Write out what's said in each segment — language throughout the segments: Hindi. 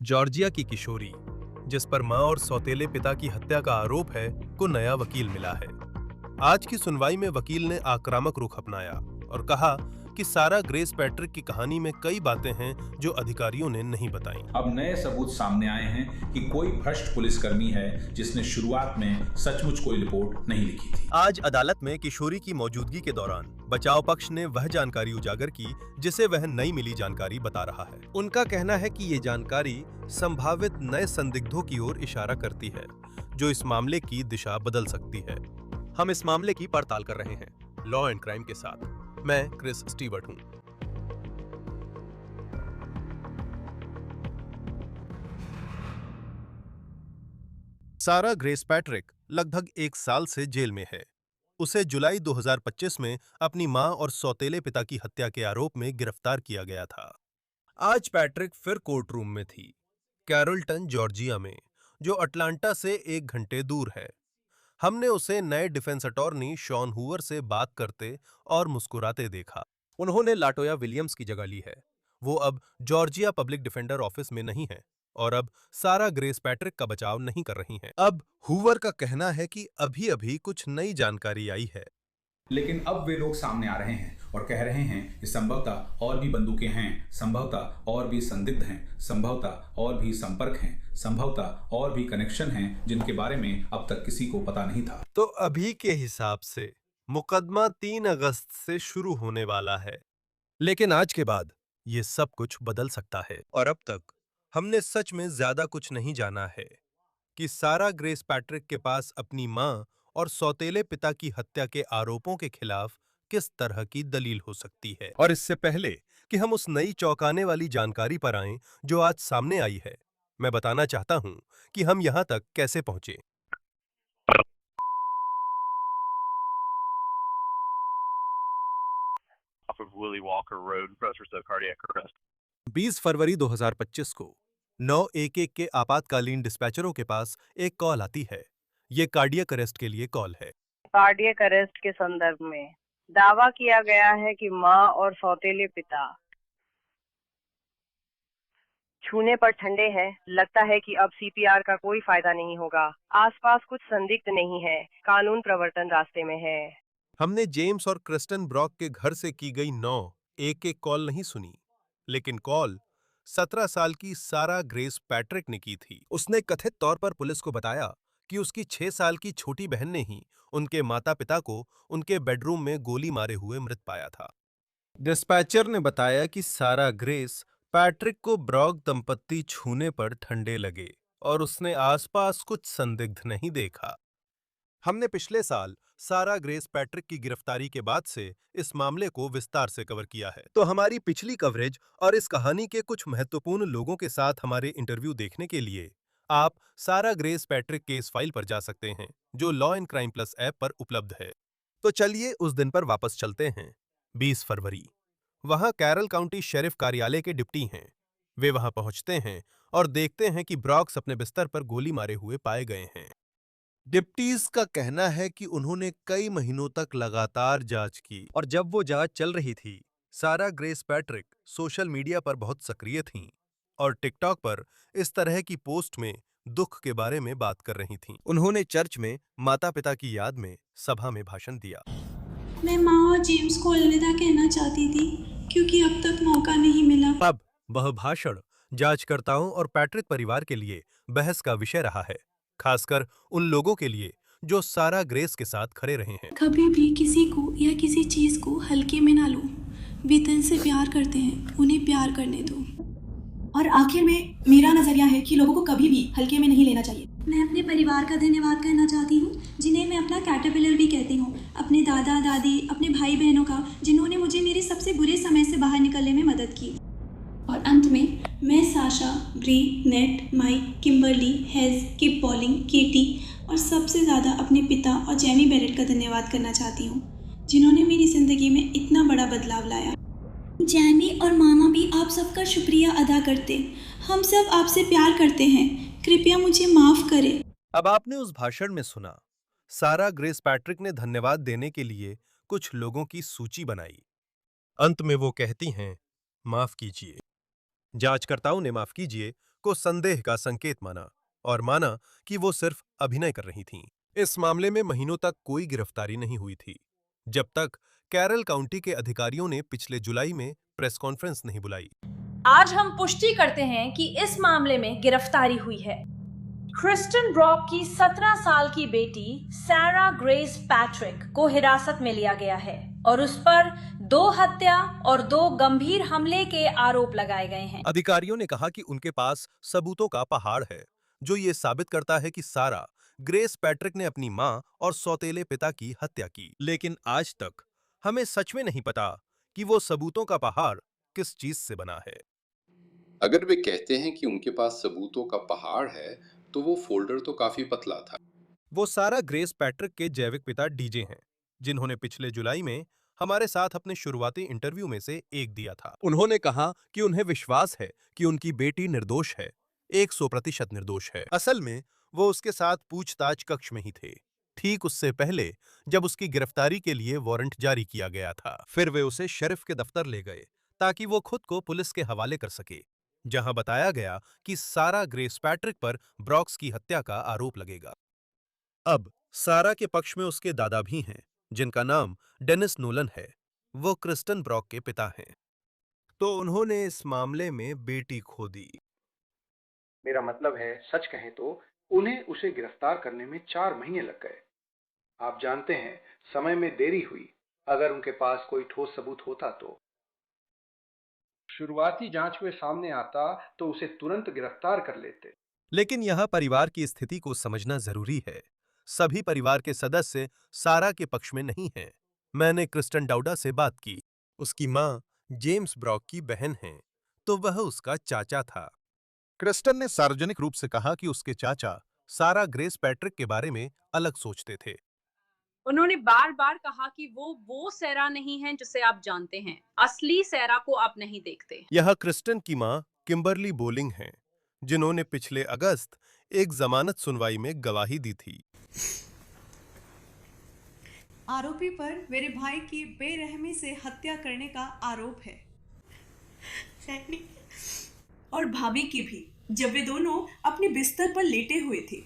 जॉर्जिया की किशोरी, जिस पर मां और सौतेले पिता की हत्या का आरोप है, को नया वकील मिला है। आज की सुनवाई में वकील ने आक्रामक रुख अपनाया और कहा कि सारा ग्रेस पैट्रिक की कहानी में कई बातें हैं जो अधिकारियों ने नहीं बताई। अब नए सबूत सामने आए हैं कि कोई भ्रष्ट पुलिसकर्मी है जिसने शुरुआत में सचमुच कोई रिपोर्ट नहीं लिखी थी। आज अदालत में किशोरी की मौजूदगी के दौरान बचाव पक्ष ने वह जानकारी उजागर की जिसे वह नई मिली जानकारी बता रहा है। उनका कहना है कि ये जानकारी संभावित नए संदिग्धों की ओर इशारा करती है, जो इस मामले की दिशा बदल सकती है। हम इस मामले की पड़ताल कर रहे हैं, लॉ एंड क्राइम के साथ। मैं क्रिस स्टीवर्ट हूं। सारा ग्रेस पैट्रिक लगभग 1 साल से जेल में है। उसे जुलाई 2025 में अपनी मां और सौतेले पिता की हत्या के आरोप में गिरफ्तार किया गया था। आज पैट्रिक फिर कोर्ट रूम में थी, कैरोल्टन, जॉर्जिया में, जो अटलांटा से 1 घंटे दूर है। हमने उसे नए डिफेंस अटॉर्नी शॉन हूवर से बात करते और मुस्कुराते देखा। उन्होंने लाटोया विलियम्स की जगह ली है। वो अब जॉर्जिया पब्लिक डिफेंडर ऑफिस में नहीं है और अब सारा ग्रेस पैट्रिक का बचाव नहीं कर रही हैं। अब हूवर का कहना है कि अभी-अभी कुछ नई जानकारी आई है। लेकिन अब वे लोग सामने आ रहे हैं और कह रहे हैं कि संभवतः और भी बंदूकें हैं, संभवतः और भी संदिग्ध हैं, संभवतः और भी संपर्क हैं, संभवतः और भी कनेक्शन हैं जिनके बारे में अब तक किसी को पता नहीं था। तो अभी के हिसाब से मुकदमा 3 अगस्त से शुरू होने वाला है, लेकिन आज के बाद ये सब कुछ बदल सकता है। और अब तक हमने सच में ज्यादा कुछ नहीं जाना है कि सारा ग्रेस पैट्रिक के पास अपनी मां और सौतेले पिता की हत्या के आरोपों के खिलाफ किस तरह की दलील हो सकती है। और इससे पहले कि हम उस नई चौंकाने वाली जानकारी पर आएं जो आज सामने आई है, मैं बताना चाहता हूं कि हम यहां तक कैसे पहुंचे। off of Willie Walker Road, Rosmerstow cardiac arrest. 20 फरवरी 2025 को 911 के आपातकालीन डिस्पैचरों के पास एक कॉल आती है। ये कार्डियक अरेस्ट के लिए कॉल है। कार्डियक अरेस्ट के संदर्भ में दावा किया गया है कि मां और सौतेले पिता छूने पर ठंडे हैं। लगता है कि अब सीपीआर का कोई फायदा नहीं होगा। आसपास कुछ संदिग्ध नहीं है। कानून प्रवर्तन रास्ते में है। हमने जेम्स और क्रिस्टन ब्रॉक के घर से की गई 911 कॉल नहीं सुनी, लेकिन कॉल 17 साल की सारा ग्रेस पैट्रिक ने की थी। उसने कथित तौर पर पुलिस को बताया कि उसकी 6 साल की छोटी बहन ने ही उनके माता-पिता को उनके बेडरूम में गोली मारे हुए मृत पाया था। डिस्पैचर ने बताया कि सारा ग्रेस पैट्रिक को ब्रॉक दंपत्ति छूने पर ठंडे लगे और उसने आसपास कुछ संदिग्ध नहीं देखा। हमने पिछले साल सारा ग्रेस पैट्रिक की गिरफ्तारी के बाद से इस मामले को विस्तार से कवर किया है। तो हमारी पिछली कवरेज और इस कहानी के कुछ महत्वपूर्ण लोगों के साथ हमारे इंटरव्यू देखने के लिए आप सारा ग्रेस पैट्रिक केस फाइल पर जा सकते हैं, जो law and crime plus app पर उपलब्ध है। तो चलिए उस दिन पर वापस चलते हैं, 20 फरवरी। वहां कैरल काउंटी शेरिफ कार्यालय के डिप्टी हैं। वे वहां पहुंचते हैं और देखते हैं कि ब्रॉक्स अपने बिस्तर पर गोली मारे हुए पाए गए हैं। डिप्टीज का कहना है कि उन्होंने कई महीनों तक लगातार जांच की और जब वो जांच चल रही थी, सारा ग्रेस पैट्रिक सोशल मीडिया पर बहुत सक्रिय थीं और टिकटॉक पर इस तरह की पोस्ट में दुख के बारे में बात कर रही थीं। उन्होंने चर्च में माता-पिता की याद में सभा में भाषण दिया। मैं माँ और जेम्स को अलविदा कहना चाहती थी क्योंकि अब तक मौका नहीं मिला। अब वह भाषण जांचकर्ताओं और पैट्रिक परिवार के लिए बहस का विषय रहा है, खासकर उन लोगों के लिए जो सारा ग्रेस के साथ खड़े रहे हैं। कभी भी किसी को या किसी चीज़ को हल्के में ना लो। वे दिल से प्यार करते हैं, उन्हें प्यार करने दो। और आखिर में मेरा नजरिया है कि लोगों को कभी भी हल्के में नहीं लेना चाहिए। मैं अपने परिवार का धन्यवाद करना चाहती हूँ, जिन्हें मैं अपना कैटरपिलर भी कहती हूँ। अपने दादा दादी, अपने भाई बहनों का, जिन्होंने मुझे मेरे सबसे बुरे समय से बाहर निकलने में मदद की। और अंत में मैं साशा, ब्री, नेट, माइक, किम्बरली, हेज, किप पॉलिंग, केटी और सबसे ज़्यादा अपने पिता और जेमी बेरेट का धन्यवाद करना चाहती हूँ, जिन्होंने मेरी ज़िंदगी में इतना बड़ा बदलाव लाया। जैमी और मामा भी आप सबका शुक्रिया अदा करते। हम सब आपसे प्यार करते हैं। कृपया मुझे माफ़ करें। अब आपने उस भाषण में सुना, सारा ग्रेस पैट्रिक ने धन्यवाद देने के लिए कुछ लोगों की सूची बनाई। अंत में वो कहती हैं, माफ कीजिए। जांचकर्ताओं ने माफ कीजिए को संदेह का संकेत माना और माना कि वो सिर्फ अभिनय कर रही थीं। इस मामले में महीनों तक कोई गिरफ्तारी नहीं हुई थी, जब तक कैरल काउंटी के अधिकारियों ने पिछले जुलाई में प्रेस कॉन्फ्रेंस नहीं बुलाई। आज हम पुष्टि करते हैं कि इस मामले में गिरफ्तारी हुई है। क्रिस्टन ब्रॉक की 17 साल की बेटी सारा ग्रेस पैट्रिक को हिरासत में लिया गया है और उस पर 2 हत्या और 2 गंभीर हमले के आरोप लगाए गए हैं। अधिकारियों ने कहा कि उनके पास सबूतों का पहाड़ है जो ये साबित करता है कि सारा ग्रेस पैट्रिक ने अपनी मां और सौतेले पिता की हत्या की। लेकिन आज तक हमें सच में नहीं पता कि वो सबूतों का पहाड़ किस चीज से बना है। अगर वे कहते हैं कि उनके पास सबूतों का पहाड़ है, तो वो फोल्डर तो काफी पतला था। वो सारा ग्रेस पैट्रिक के जैविक पिता डीजे हैं, जिन्होंने पिछले जुलाई में हमारे साथ अपने शुरुआती इंटरव्यू में से एक दिया था। उन्होंने कहा कि उन्हें विश्वास है कि उनकी बेटी निर्दोष है, 100% निर्दोष है। असल में वो उसके साथ पूछताछ कक्ष में ही थे, ठीक उससे पहले जब उसकी गिरफ्तारी के लिए वारंट जारी किया गया था। फिर वे उसे शेरिफ के दफ्तर ले गए ताकि वो खुद को पुलिस के हवाले कर सके, जहां बताया गया कि सारा ग्रेस पैट्रिक पर ब्रॉक्स की हत्या का आरोप लगेगा। अब सारा के पक्ष में उसके दादा भी हैं, जिनका नाम डेनिस नोलन है। वो क्रिस्टन ब्रॉक के पिता हैं। तो उन्होंने इस मामले में बेटी खो दी। मेरा मतलब है, सच कहें तो उन्हें उसे गिरफ्तार करने में 4 महीने लग गए। आप जानते हैं, समय में देरी हुई। अगर उनके पास कोई ठोस सबूत होता तो शुरुआती जांच में सामने आता तो उसे तुरंत गिरफ्तार कर लेते। लेकिन यह परिवार की स्थिति को समझना जरूरी है। सभी परिवार के सदस्य सारा के पक्ष में नहीं हैं। मैंने क्रिस्टन डाउडा से बात की। उसकी मां जेम्स ब्रॉक की बहन है, तो वह उसका चाचा था। क्रिस्टन ने सार्वजनिक रूप से कहा कि उसके चाचा सारा ग्रेस पैट्रिक के बारे में अलग सोचते थे। उन्होंने बार बार कहा कि वो सैरा नहीं है जिसे आप जानते हैं। असली सैरा को आप नहीं देखते। यह क्रिस्टन की मां किम्बरली बोलिंग हैं, जिन्होंने पिछले अगस्त एक जमानत सुनवाई में गवाही दी थी। आरोपी पर मेरे भाई की बेरहमी से हत्या करने का आरोप है और भाभी की भी, जब वे दोनों अपने बिस्तर पर लेटे हुए थे।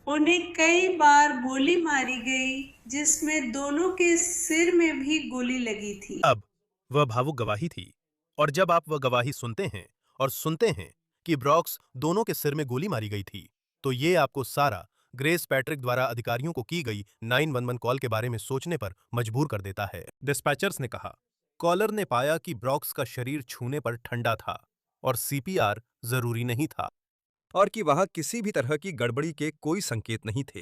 उन्हें कई बार गोली मारी गई, जिसमें दोनों के सिर में भी गोली लगी थी। अब वह भावुक गवाही थी, और जब आप वह गवाही सुनते हैं और सुनते हैं कि ब्रॉक्स दोनों के सिर में गोली मारी गई थी, तो ये आपको सारा ग्रेस पैट्रिक द्वारा अधिकारियों को की गई 911 कॉल के बारे में सोचने पर मजबूर कर देता है। डिस्पैचर्स ने कहा, कॉलर ने पाया कि ब्रॉक्स का शरीर छूने पर ठंडा था और सीपीआर जरूरी नहीं था, और कि वहां किसी भी तरह की गड़बड़ी के कोई संकेत नहीं थे,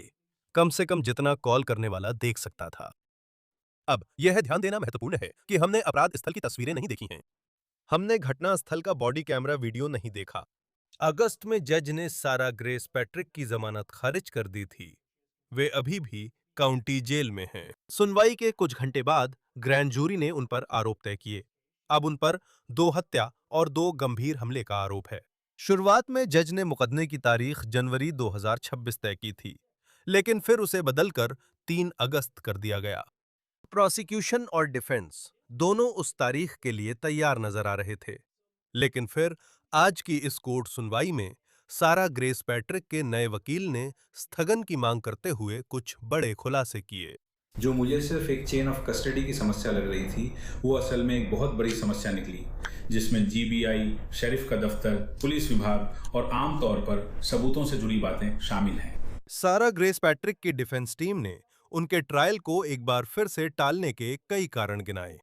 कम से कम जितना कॉल करने वाला देख सकता था। अब यह ध्यान देना महत्वपूर्ण है कि हमने अपराध स्थल की तस्वीरें नहीं देखी हैं। हमने घटना स्थल का बॉडी कैमरा वीडियो नहीं देखा। अगस्त में जज ने सारा ग्रेस पैट्रिक की जमानत खारिज कर दी थी। वे अभी भी काउंटी जेल में हैं। सुनवाई के कुछ घंटे बाद ग्रैंड जूरी ने उन पर आरोप तय किए। अब उन पर 2 हत्या और 2 गंभीर हमले का आरोप है। शुरुआत में जज ने मुकदमे की तारीख जनवरी 2026 तय की थी, लेकिन फिर उसे बदलकर 3 अगस्त कर दिया गया। प्रोसिक्यूशन और डिफेंस दोनों उस तारीख के लिए तैयार नजर आ रहे थे, लेकिन फिर आज की इस कोर्ट सुनवाई में सारा ग्रेस पैट्रिक के नए वकील ने स्थगन की मांग करते हुए कुछ बड़े खुलासे किए। जो मुझे सिर्फ एक चेन ऑफ कस्टडी की समस्या लग रही थी, वो असल में एक बहुत बड़ी समस्या निकली, जिसमें जीबीआई, शेरिफ का दफ्तर, पुलिस विभाग और आमतौर पर सबूतों से जुड़ी बातें शामिल हैं। सारा ग्रेस पैट्रिक की डिफेंस टीम ने उनके ट्रायल को एक बार फिर से टालने के कई कारण गिनाए।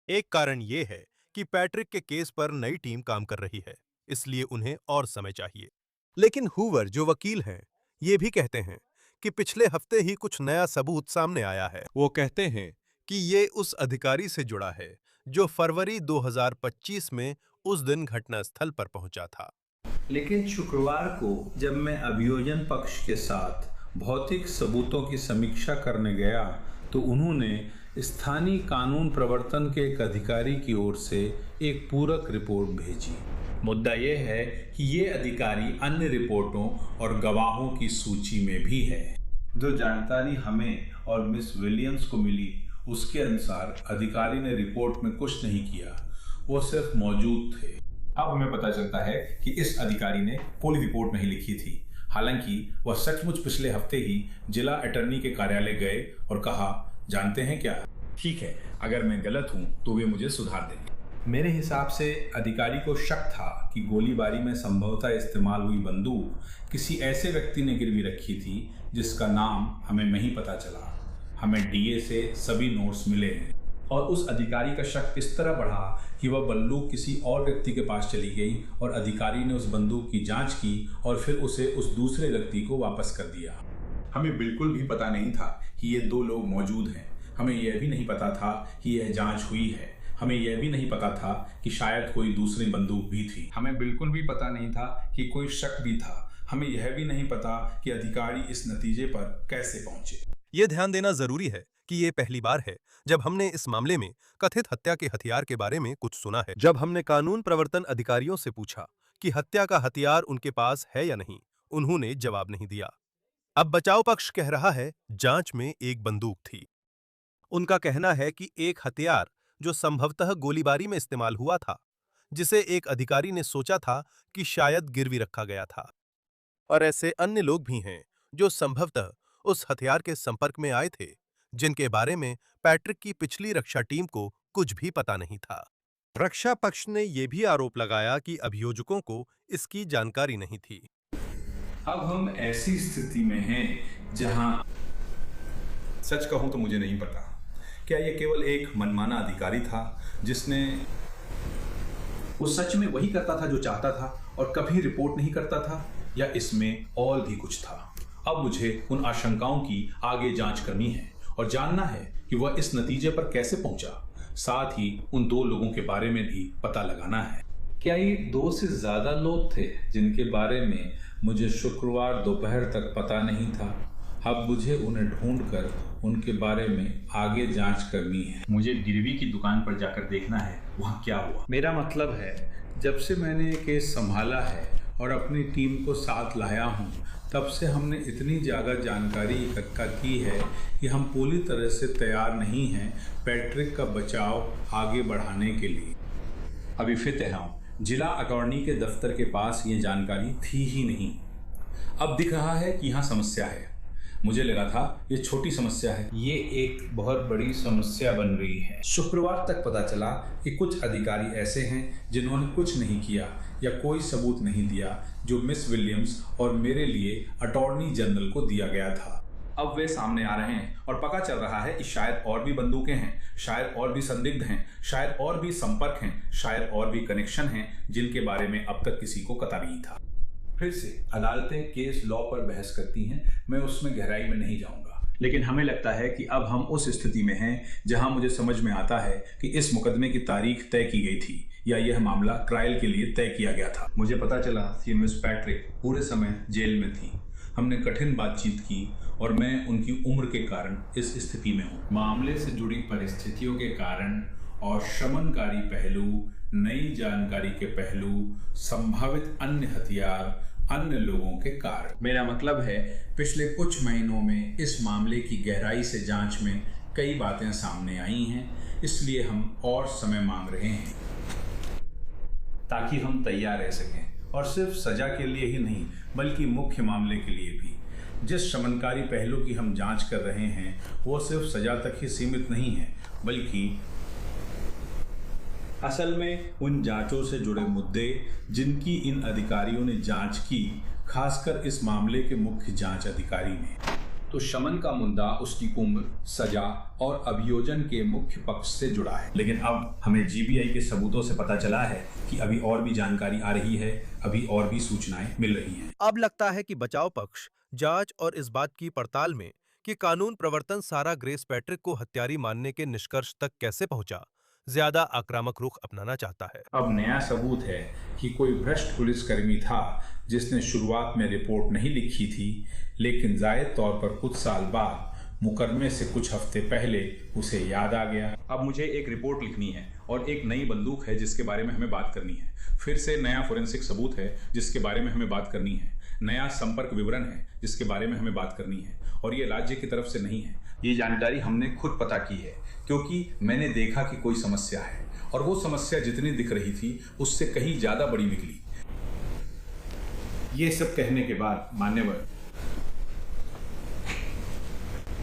एक कारण ये है कि पैट्रिक के केस पर नई टीम काम कर रही है, इसलिए उन्हें और समय चाहिए। लेकिन हूवर, जो वकील हैं, ये भी कहते हैं कि पिछले हफ्ते ही कुछ नया सबूत सामने आया है। वो कहते हैं कि ये उस अधिकारी से जुड़ा है जो फरवरी 2025 में उस दिन घटनास्थल पर पहुंचा था। लेकिन शुक्रवार को जब मैं अभियोजन पक्ष के साथ भौतिक सबूतों की समीक्षा करने गया, तो उन्होंने स्थानीय कानून प्रवर्तन के एक अधिकारी की ओर से एक पूरक रिपोर्ट भेजी। मुद्दा यह है कि ये अधिकारी अन्य रिपोर्टों और गवाहों की सूची में भी है। जो जानकारी हमें और मिस विलियम्स को मिली, उसके अनुसार अधिकारी ने रिपोर्ट में कुछ नहीं किया। वो सिर्फ मौजूद थे। अब हमें पता चलता है कि इस अधिकारी ने कोई रिपोर्ट नहीं लिखी थी, हालांकि वह सचमुच पिछले हफ्ते ही जिला अटॉर्नी के कार्यालय गए और कहा, जानते हैं क्या, ठीक है, अगर मैं गलत हूं तो वे मुझे सुधार देंगे। मेरे हिसाब से अधिकारी को शक था कि गोलीबारी में संभवतः इस्तेमाल हुई बंदूक किसी ऐसे व्यक्ति ने गिरवी रखी थी जिसका नाम हमें नहीं पता चला। हमें डीए से सभी नोट्स मिले हैं और उस अधिकारी का शक इस तरह बढ़ा कि वह बंदूक किसी और व्यक्ति के पास चली गई और अधिकारी ने उस बंदूक की जांच की और फिर उसे उस दूसरे व्यक्ति को वापस कर दिया। हमें बिल्कुल भी पता नहीं था कि ये दो लोग मौजूद हैं। हमें यह भी नहीं पता था कि यह जांच हुई है। हमें यह भी नहीं पता था कि शायद कोई दूसरी बंदूक भी थी। हमें बिल्कुल भी पता नहीं था कि कोई शक भी था। हमें यह भी नहीं पता कि अधिकारी इस नतीजे पर कैसे पहुंचे। ये ध्यान देना जरूरी है कि ये पहली बार है जब हमने इस मामले में कथित हत्या के हथियार के बारे में कुछ सुना है। जब हमने कानून प्रवर्तन अधिकारियों से पूछा कि हत्या का हथियार उनके पास है या नहीं, उन्होंने जवाब नहीं दिया। अब बचाव पक्ष कह रहा है जांच में एक बंदूक थी। उनका कहना है कि एक हथियार जो संभवतः गोलीबारी में इस्तेमाल हुआ था, जिसे एक अधिकारी ने सोचा था कि शायद गिरवी रखा गया था। और ऐसे अन्य लोग भी हैं जो संभवतः उस हथियार के संपर्क में आए थे, जिनके बारे में पैट्रिक की पिछली रक्षा टीम को कुछ भी पता नहीं था। रक्षा पक्ष ने यह भी आरोप लगाया कि अभियोजकों को इसकी जानकारी नहीं थी। अब हम ऐसी स्थिति में हैं जहां सच कहूं तो मुझे नहीं पता, क्या यह केवल एक मनमाना अधिकारी था जिसने वो सच में वही करता था जो चाहता था और कभी रिपोर्ट नहीं करता था, या इसमें और भी कुछ था। अब मुझे उन आशंकाओं की आगे जांच करनी है और जानना है कि वह इस नतीजे पर कैसे पहुंचा। साथ ही उन दो लोगों के बारे में भी पता लगाना है। क्या ये 2 से ज्यादा लोग थे जिनके बारे में मुझे शुक्रवार दोपहर तक पता नहीं था? अब मुझे उन्हें ढूंढकर उनके बारे में आगे जांच करनी है। मुझे गिरवी की दुकान पर जाकर देखना है वहाँ क्या हुआ। मेरा मतलब है, जब से मैंने ये केस संभाला है और अपनी टीम को साथ लाया हूँ, तब से हमने इतनी ज़्यादा जानकारी इकट्ठा की है कि हम पूरी तरह से तैयार नहीं हैं पैट्रिक का बचाव आगे बढ़ाने के लिए। अभी फिर कह रहा हूँ, जिला अटॉर्नी के दफ्तर के पास ये जानकारी थी ही नहीं। अब दिख रहा है कि यहाँ समस्या है। मुझे लगा था ये छोटी समस्या है, ये एक बहुत बड़ी समस्या बन रही है। शुक्रवार तक पता चला कि कुछ अधिकारी ऐसे हैं जिन्होंने कुछ नहीं किया या कोई सबूत नहीं दिया जो मिस विलियम्स और मेरे लिए अटॉर्नी जनरल को दिया गया था। अब वे सामने आ रहे हैं और पता चल रहा है कि शायद और भी बंदूकें हैं, शायद और भी संदिग्ध हैं, शायद और भी संपर्क हैं, शायद और भी कनेक्शन हैं जिनके बारे में अब तक किसी को पता नहीं था। फिर से अदालतें केस लॉ पर बहस करती हैं, मैं उसमें गहराई में नहीं जाऊंगा, लेकिन हमें लगता है कि अब हम उस स्थिति में हैं जहां मुझे समझ में आता है कि इस मुकदमे की तारीख तय की गई थी या यह मामला ट्रायल के लिए तय किया गया था। मुझे पता चला कि मिस पैट्रिक पूरे समय जेल में थी। हमने कठिन बातचीत की और मैं उनकी उम्र के कारण इस स्थिति में हूँ। मामले से जुड़ी परिस्थितियों के कारण और शमनकारी पहलू, नई जानकारी के पहलू, संभावित अन्य हथियार, अन्य लोगों के कारण। मेरा मतलब है, पिछले कुछ महीनों में इस मामले की गहराई से जांच में कई बातें सामने आई हैं, इसलिए हम और समय मांग रहे हैं ताकि हम तैयार रह सकें, और सिर्फ सजा के लिए ही नहीं बल्कि मुख्य मामले के लिए भी। जिस शमनकारी पहलू की हम जांच कर रहे हैं वो सिर्फ सजा तक ही सीमित नहीं है, बल्कि असल में उन जांचों से जुड़े मुद्दे जिनकी इन अधिकारियों ने जांच की, खासकर इस मामले के मुख्य जांच अधिकारी ने। तो शमन का मुद्दा उसकी उम्र, सजा और अभियोजन के मुख्य पक्ष से जुड़ा है। लेकिन अब हमें जीबीआई के सबूतों से पता चला है कि अभी और भी जानकारी आ रही है, अभी और भी सूचनाएं मिल रही हैं। अब लगता है कि बचाव पक्ष जांच और इस बात की पड़ताल में कि कानून प्रवर्तन सारा ग्रेस पैट्रिक को हत्यारी मानने के निष्कर्ष तक कैसे पहुंचा, ज्यादा आक्रामक रुख अपनाना चाहता है। अब नया सबूत है कि कोई भ्रष्ट पुलिसकर्मी था जिसने शुरुआत में रिपोर्ट नहीं लिखी थी, लेकिन जायज तौर पर कुछ साल बाद मुकदमे से कुछ हफ्ते पहले उसे याद आ गया। अब मुझे एक रिपोर्ट लिखनी है और एक नई बंदूक है जिसके बारे में हमें बात करनी है। फिर से नया फोरेंसिक सबूत है जिसके बारे में हमें बात करनी है। नया संपर्क विवरण है जिसके बारे में हमें बात करनी है, और ये राज्य की तरफ से नहीं है। ये जानकारी हमने खुद पता की है क्योंकि मैंने देखा कि कोई समस्या है और वो समस्या जितनी दिख रही थी उससे कहीं ज्यादा बड़ी निकली। ये सब कहने के बाद मान्यवर,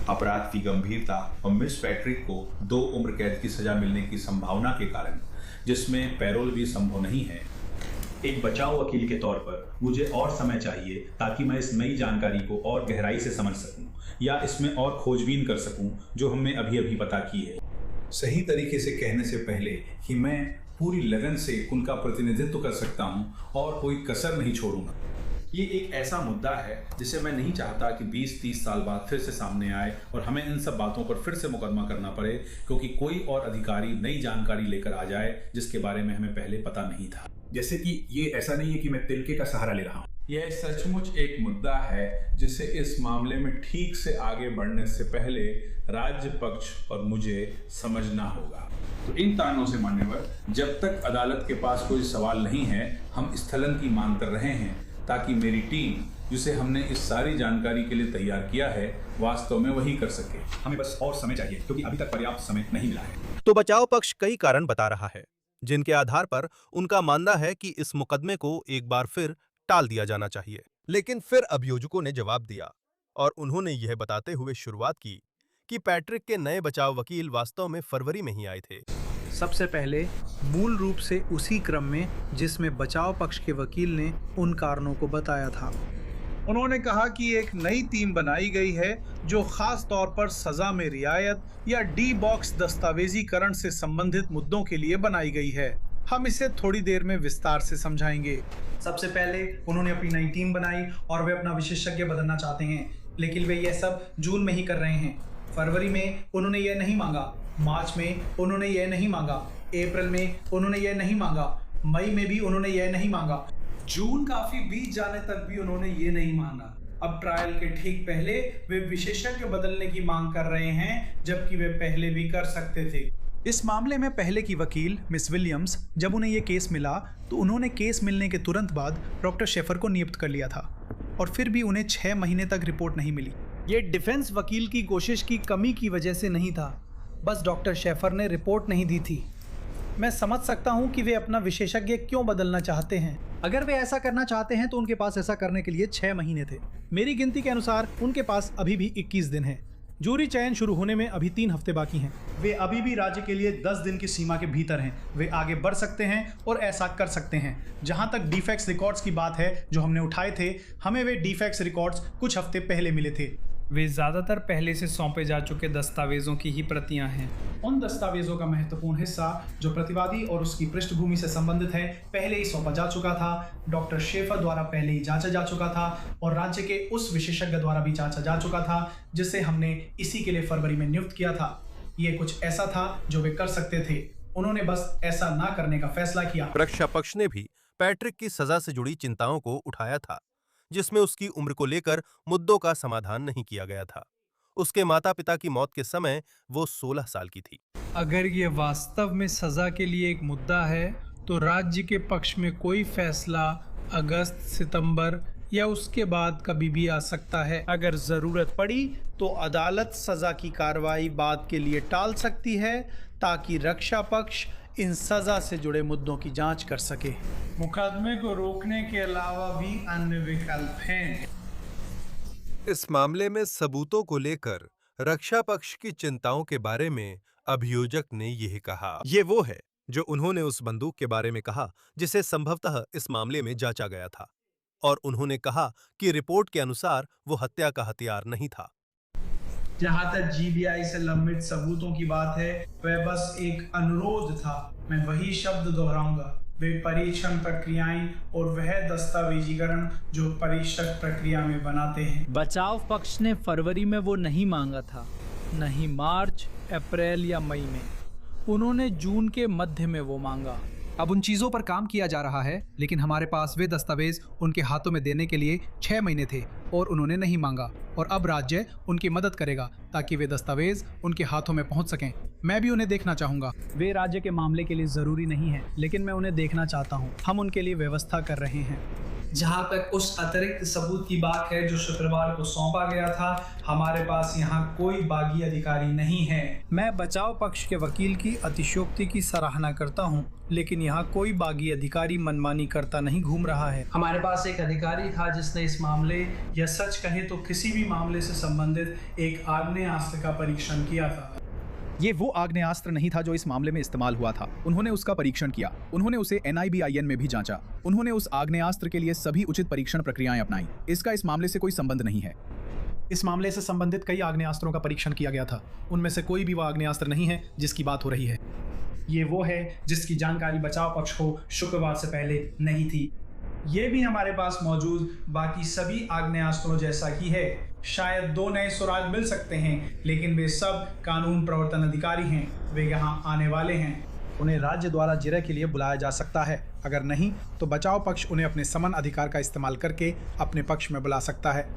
अपराध की गंभीरता और मिस पैट्रिक को 2 उम्र कैद की सजा मिलने की संभावना के कारण, जिसमें पैरोल भी संभव नहीं है, एक बचाव वकील के तौर पर मुझे और समय चाहिए ताकि मैं इस नई जानकारी को और गहराई से समझ सकूं या इसमें और खोजबीन कर सकूं जो हमने अभी अभी पता की है। सही तरीके से कहने से पहले कि मैं पूरी लगन से उनका प्रतिनिधित्व कर सकता हूं और कोई कसर नहीं छोड़ूंगा। ये एक ऐसा मुद्दा है जिसे मैं नहीं चाहता कि 20-30 साल बाद फिर से सामने आए और हमें इन सब बातों पर फिर से मुकदमा करना पड़े क्योंकि कोई और अधिकारी नई जानकारी लेकर आ जाए जिसके बारे में हमें पहले पता नहीं था। जैसे कि ये ऐसा नहीं है कि मैं तिनके का सहारा ले रहा हूँ। यह सचमुच एक मुद्दा है जिसे इस मामले में ठीक से आगे बढ़ने से पहले राज्य पक्ष और मुझे समझना होगा। तो इन तानों से मान्यवर, जब तक अदालत के पास कोई सवाल नहीं है, हम स्थलन की मांग कर रहे हैं ताकि मेरी टीम, जिसे हमने इस सारी जानकारी के लिए तैयार किया है, वास्तव में वही कर सके। हमें बस और समय चाहिए क्योंकि अभी तक पर्याप्त समय नहीं मिला है। तो बचाव पक्ष कई कारण बता रहा है जिनके आधार पर उनका मानना है कि इस मुकदमे को एक बार फिर टाल दिया जाना चाहिए। लेकिन फिर अभियोजकों ने जवाब दिया और उन्होंने यह बताते हुए शुरुआत की कि पैट्रिक के नए बचाव वकील वास्तव में फरवरी में ही आए थे। सबसे पहले मूल रूप से उसी क्रम में जिसमें बचाव पक्ष के वकील ने उन कारणों को बताया था। उन्होंने कहा कि एक नई टीम बनाई गई है जो खास तौर पर सजा में रियायत या डी बॉक्स दस्तावेजीकरण से संबंधित मुद्दों के लिए बनाई गई है। हम इसे थोड़ी देर में विस्तार से समझाएंगे। सबसे पहले उन्होंने अपनी नई टीम बनाई और वे अपना विशेषज्ञ बदलना चाहते हैं, लेकिन वे यह सब जून में ही कर रहे हैं। फरवरी में उन्होंने यह नहीं मांगा, मार्च में उन्होंने यह नहीं मांगा, अप्रैल में उन्होंने यह नहीं मांगा, मई में भी उन्होंने यह नहीं मांगा, जून काफी बीत जाने तक भी उन्होंने ये नहीं मांगा। अब ट्रायल के ठीक पहले वे विशेषज्ञ बदलने की मांग कर रहे हैं, जबकि वे पहले भी कर सकते थे। इस मामले में पहले की वकील मिस विलियम्स, जब उन्हें यह केस मिला तो उन्होंने केस मिलने के तुरंत बाद डॉक्टर शेफर को नियुक्त कर लिया था और फिर भी उन्हें 6 महीने तक रिपोर्ट नहीं मिली। ये डिफेंस वकील की कोशिश की कमी की वजह से नहीं था, बस डॉक्टर शेफर ने रिपोर्ट नहीं दी थी। मैं समझ सकता हूं कि वे अपना विशेषज्ञ क्यों बदलना चाहते हैं। अगर वे ऐसा करना चाहते हैं तो उनके पास ऐसा करने के लिए 6 महीने थे। मेरी गिनती के अनुसार उनके पास अभी भी 21 दिन है। जूरी चयन शुरू होने में अभी 3 हफ्ते बाकी हैं। वे अभी भी राज्य के लिए 10 दिन की सीमा के भीतर हैं। वे आगे बढ़ सकते हैं और ऐसा कर सकते हैं। जहां तक डिफेक्ट्स रिकॉर्ड्स की बात है जो हमने उठाए थे, हमें वे डिफेक्ट्स रिकॉर्ड्स कुछ हफ्ते पहले मिले थे। वे ज़्यादातर पहले से सौंपे जा चुके दस्तावेजों की ही प्रतियां हैं। उन दस्तावेजों का महत्वपूर्ण हिस्सा जो प्रतिवादी और उसकी पृष्ठभूमि से संबंधित है, पहले ही सौंपा जा चुका था, डॉक्टर शेफर द्वारा पहले ही जांचा जा चुका था और राज्य के उस विशेषज्ञ द्वारा भी जांचा जा चुका था जिसे हमने इसी के लिए फरवरी में नियुक्त किया था। ये कुछ ऐसा था जो वे कर सकते थे। उन्होंने बस ऐसा ना करने का फैसला किया। रक्षा पक्ष ने भी पैट्रिक की सजा से जुड़ी चिंताओं को उठाया था, जिसमें उसकी उम्र को लेकर मुद्दों का समाधान नहीं किया गया था। उसके माता पिता की मौत के समय वो 16 साल की थी। अगर ये वास्तव में सजा के लिए एक मुद्दा है तो राज्य के पक्ष में कोई फैसला अगस्त, सितंबर या उसके बाद कभी भी आ सकता है। अगर ज़रूरत पड़ी तो अदालत सजा की कार्रवाई बाद के लिए टाल सकती है ताकि रक्षा पक्ष इन सजा से जुड़े मुद्दों की जांच कर सके। मुकदमे को रोकने के अलावा भी अन्य विकल्प हैं। इस मामले में सबूतों को लेकर रक्षा पक्ष की चिंताओं के बारे में अभियोजक ने यह कहा। ये वो है जो उन्होंने उस बंदूक के बारे में कहा जिसे संभवतः इस मामले में जांचा गया था, और उन्होंने कहा कि रिपोर्ट के अनुसार वो हत्या का हथियार नहीं था। जहां तक जीबीआई से लंबित सबूतों की बात है, वह बस एक अनुरोध था। मैं वही शब्द दोहराऊंगा, वे परीक्षण प्रक्रियाएं और वह दस्तावेजीकरण जो परीक्षक प्रक्रिया में बनाते हैं। बचाव पक्ष ने फरवरी में वो नहीं मांगा था, नहीं मार्च, अप्रैल या मई में। उन्होंने जून के मध्य में वो मांगा। अब उन चीज़ों पर काम किया जा रहा है, लेकिन हमारे पास वे दस्तावेज उनके हाथों में देने के लिए 6 महीने थे और उन्होंने नहीं मांगा, और अब राज्य उनकी मदद करेगा ताकि वे दस्तावेज उनके हाथों में पहुंच सकें। मैं भी उन्हें देखना चाहूँगा। वे राज्य के मामले के लिए ज़रूरी नहीं है, लेकिन मैं उन्हें देखना चाहता हूँ। हम उनके लिए व्यवस्था कर रहे हैं। जहां तक उस अतिरिक्त सबूत की बात है जो शुक्रवार को सौंपा गया था, हमारे पास यहां कोई बागी अधिकारी नहीं है। मैं बचाव पक्ष के वकील की अतिशयोक्ति की सराहना करता हूं, लेकिन यहां कोई बागी अधिकारी मनमानी करता नहीं घूम रहा है। हमारे पास एक अधिकारी था जिसने इस मामले या सच कहे तो किसी भी मामले से संबंधित एक आग्नेयास्त्र का परीक्षण किया था। ये वो आग्नेयास्त्र नहीं था जो इस मामले में इस्तेमाल हुआ था। उन्होंने उसका परीक्षण किया, उन्होंने उसे NIBIN में भी जांचा, उन्होंने उस आग्नेयास्त्र के लिए सभी उचित परीक्षण प्रक्रियाएं अपनाई। इसका इस मामले से कोई संबंध नहीं है। इस मामले से संबंधित कई आग्नेयास्त्रों का परीक्षण किया गया था, उनमें से कोई भी वह आग्नेयास्त्र नहीं है जिसकी बात हो रही है। ये वो है जिसकी जानकारी बचाव पक्ष को शुक्रवार से पहले नहीं थी। ये भी हमारे पास मौजूद बाकी सभी आग्नेयास्त्रों जैसा ही है। शायद 2 नए सुराग मिल सकते हैं, लेकिन वे सब कानून प्रवर्तन अधिकारी हैं। वे यहाँ आने वाले हैं। उन्हें राज्य द्वारा जिरह के लिए बुलाया जा सकता है। अगर नहीं तो बचाव पक्ष उन्हें अपने समन अधिकार का इस्तेमाल करके अपने पक्ष में बुला सकता है।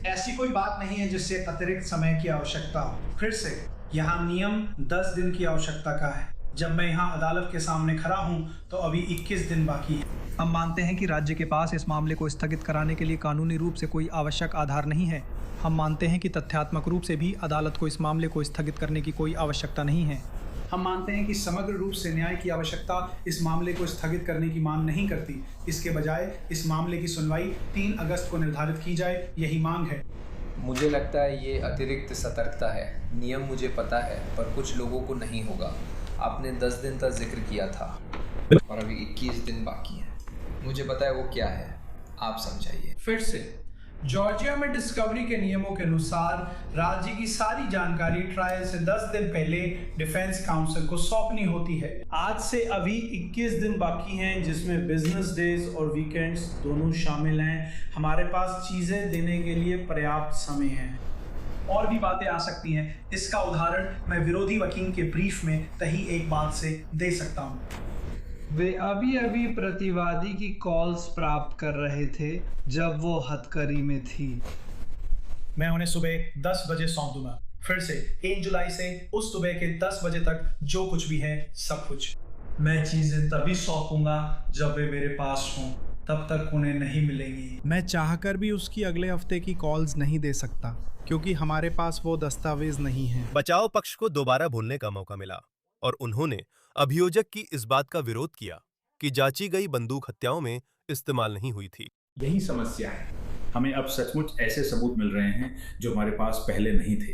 ऐसी कोई बात नहीं है जिससे अतिरिक्त समय की आवश्यकता हो। फिर से यहाँ नियम 10 दिन की आवश्यकता का है। जब मैं यहाँ अदालत के सामने खड़ा हूँ तो अभी 21 दिन बाकी है। हम मानते हैं कि राज्य के पास इस मामले को स्थगित कराने के लिए कानूनी रूप से कोई आवश्यक आधार नहीं है। हम मानते हैं कि तथ्यात्मक रूप से भी अदालत को इस मामले को स्थगित करने की कोई आवश्यकता नहीं है। हम मानते हैं कि समग्र रूप से न्याय की आवश्यकता इस मामले को स्थगित करने की मांग नहीं करती। इसके बजाय इस मामले की सुनवाई 3 अगस्त को निर्धारित की जाए, यही मांग है। मुझे लगता है ये अतिरिक्त सतर्कता है। नियम मुझे पता है, पर कुछ लोगों को नहीं होगा। आपने 10 दिन तक जिक्र किया था और अभी 21 दिन बाकी है। मुझे पता है वो क्या है, आप समझाइए। फिर से जॉर्जिया में डिस्कवरी के नियमों के अनुसार राज्य की सारी जानकारी ट्रायल से 10 दिन पहले डिफेंस काउंसिल को सौंपनी होती है। आज से अभी 21 दिन बाकी हैं, जिसमें बिजनेस डेज और वीकेंड्स दोनों शामिल हैं। हमारे पास चीजें देने के लिए पर्याप्त समय है। और भी बातें आ सकती हैं। इसका उदाहरण मैं विरोधी वकील के ब्रीफ में कही एक बात से दे सकता हूँ। वे अभी प्रतिवादी की कॉल्स प्राप्त कर रहे थे जब वो हथकड़ी में थी। मैं उन्हें सुबह 10 बजे सौंप दूंगा। फिर से 1 जुलाई से उस सुबह के 10 बजे तक जो कुछ भी है, सब कुछ। मैं चीजें तभी सौंपूंगा जब वे मेरे पास हों, तब तक उन्हें नहीं मिलेंगी। मैं चाहकर भी उसकी अगले हफ्ते की कॉल्स नहीं दे सकता, क्योंकि हमारे पास वो दस्तावेज नहीं है। बचाव पक्ष को दोबारा बोलने का मौका मिला और उन्होंने अभियोजक की इस बात का विरोध किया कि जांची गई बंदूक हत्याओं में इस्तेमाल नहीं हुई थी। यही समस्या है। हमें अब सचमुच ऐसे सबूत मिल रहे हैं जो हमारे पास पहले नहीं थे।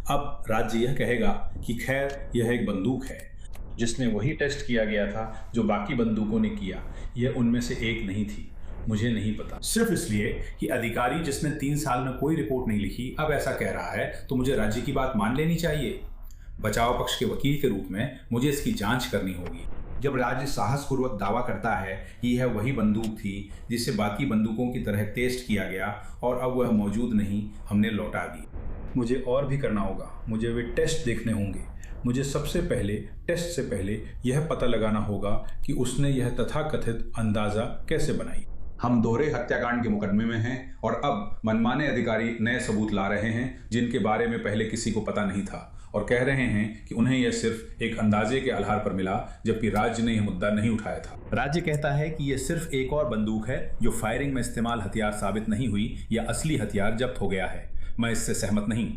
अब राज्य यह कहेगा कि खैर यह एक बंदूक है, जिसमें वही टेस्ट किया गया था जो बाकी बंदूकों ने किया। यह उनमें से एक नहीं थी। मुझे नहीं पता, सिर्फ इसलिए कि अधिकारी जिसने 3 साल में कोई रिपोर्ट नहीं लिखी अब ऐसा कह रहा है, तो मुझे राज्य की बात मान लेनी चाहिए। बचाव पक्ष के वकील के रूप में मुझे इसकी जांच करनी होगी। जब राज्य साहसपूर्वक दावा करता है कि यह वही बंदूक थी जिसे बाकी बंदूकों की तरह टेस्ट किया गया और अब वह मौजूद नहीं, हमने लौटा दी। मुझे और भी करना होगा। मुझे वे टेस्ट देखने होंगे। मुझे सबसे पहले टेस्ट से पहले यह पता लगाना होगा कि उसने यह तथाकथित अंदाज़ा कैसे बनाई। हम दोहरे हत्याकांड के मुकदमे में हैं और अब मनमाने अधिकारी नए सबूत ला रहे हैं जिनके बारे में पहले किसी को पता नहीं था, और कह रहे हैं कि उन्हें यह सिर्फ एक अंदाजे के आधार पर मिला, जबकि राज्य ने यह मुद्दा नहीं उठाया था। राज्य कहता है कि यह सिर्फ एक और बंदूक है जो फायरिंग में इस्तेमाल हथियार साबित नहीं हुई या असली हथियार जब्त हो गया है। मैं इससे सहमत नहीं।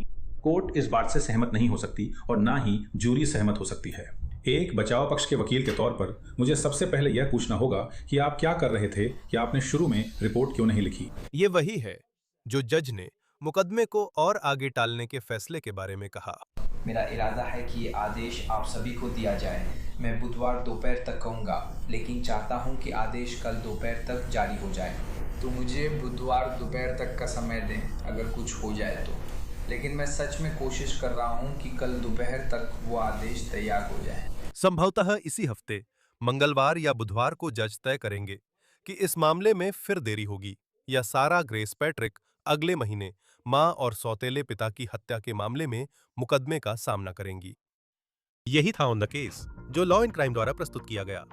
कोर्ट इस बात से सहमत नहीं हो सकती और ना ही जूरी सहमत हो सकती है। एक बचाव पक्ष के वकील के तौर पर मुझे सबसे पहले यह पूछना होगा कि आप क्या कर रहे थे कि आपने शुरू में रिपोर्ट क्यों नहीं लिखी। ये वही है जो जज ने मुकदमे को और आगे टालने के फैसले के बारे में कहा। मेरा इरादा है कि ये आदेश आप सभी को दिया जाए। मैं बुधवार दोपहर तक कहूँगा, लेकिन चाहता हूँ कि आदेश कल दोपहर तक जारी हो जाए। तो मुझे बुधवार दोपहर तक का समय दें अगर कुछ हो जाए तो। लेकिन मैं सच में कोशिश कर रहा हूँ कि कल दोपहर तक वो आदेश तैयार हो जाए। संभवतः इसी हफ्ते मंगलवार या बुधवार को जज तय करेंगे कि इस मामले में फिर देरी होगी या सारा ग्रेस पैट्रिक अगले महीने मां और सौतेले पिता की हत्या के मामले में मुकदमे का सामना करेंगी। यही था ऑन द केस, जो लॉ एंड क्राइम द्वारा प्रस्तुत किया गया।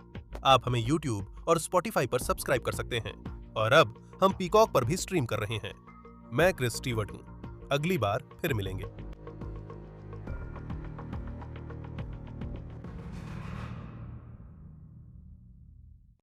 आप हमें YouTube और Spotify पर सब्सक्राइब कर सकते हैं और अब हम पीकॉक पर भी स्ट्रीम कर रहे हैं। मैं क्रिस स्टीवर्ट हूं। अगली बार फिर मिलेंगे।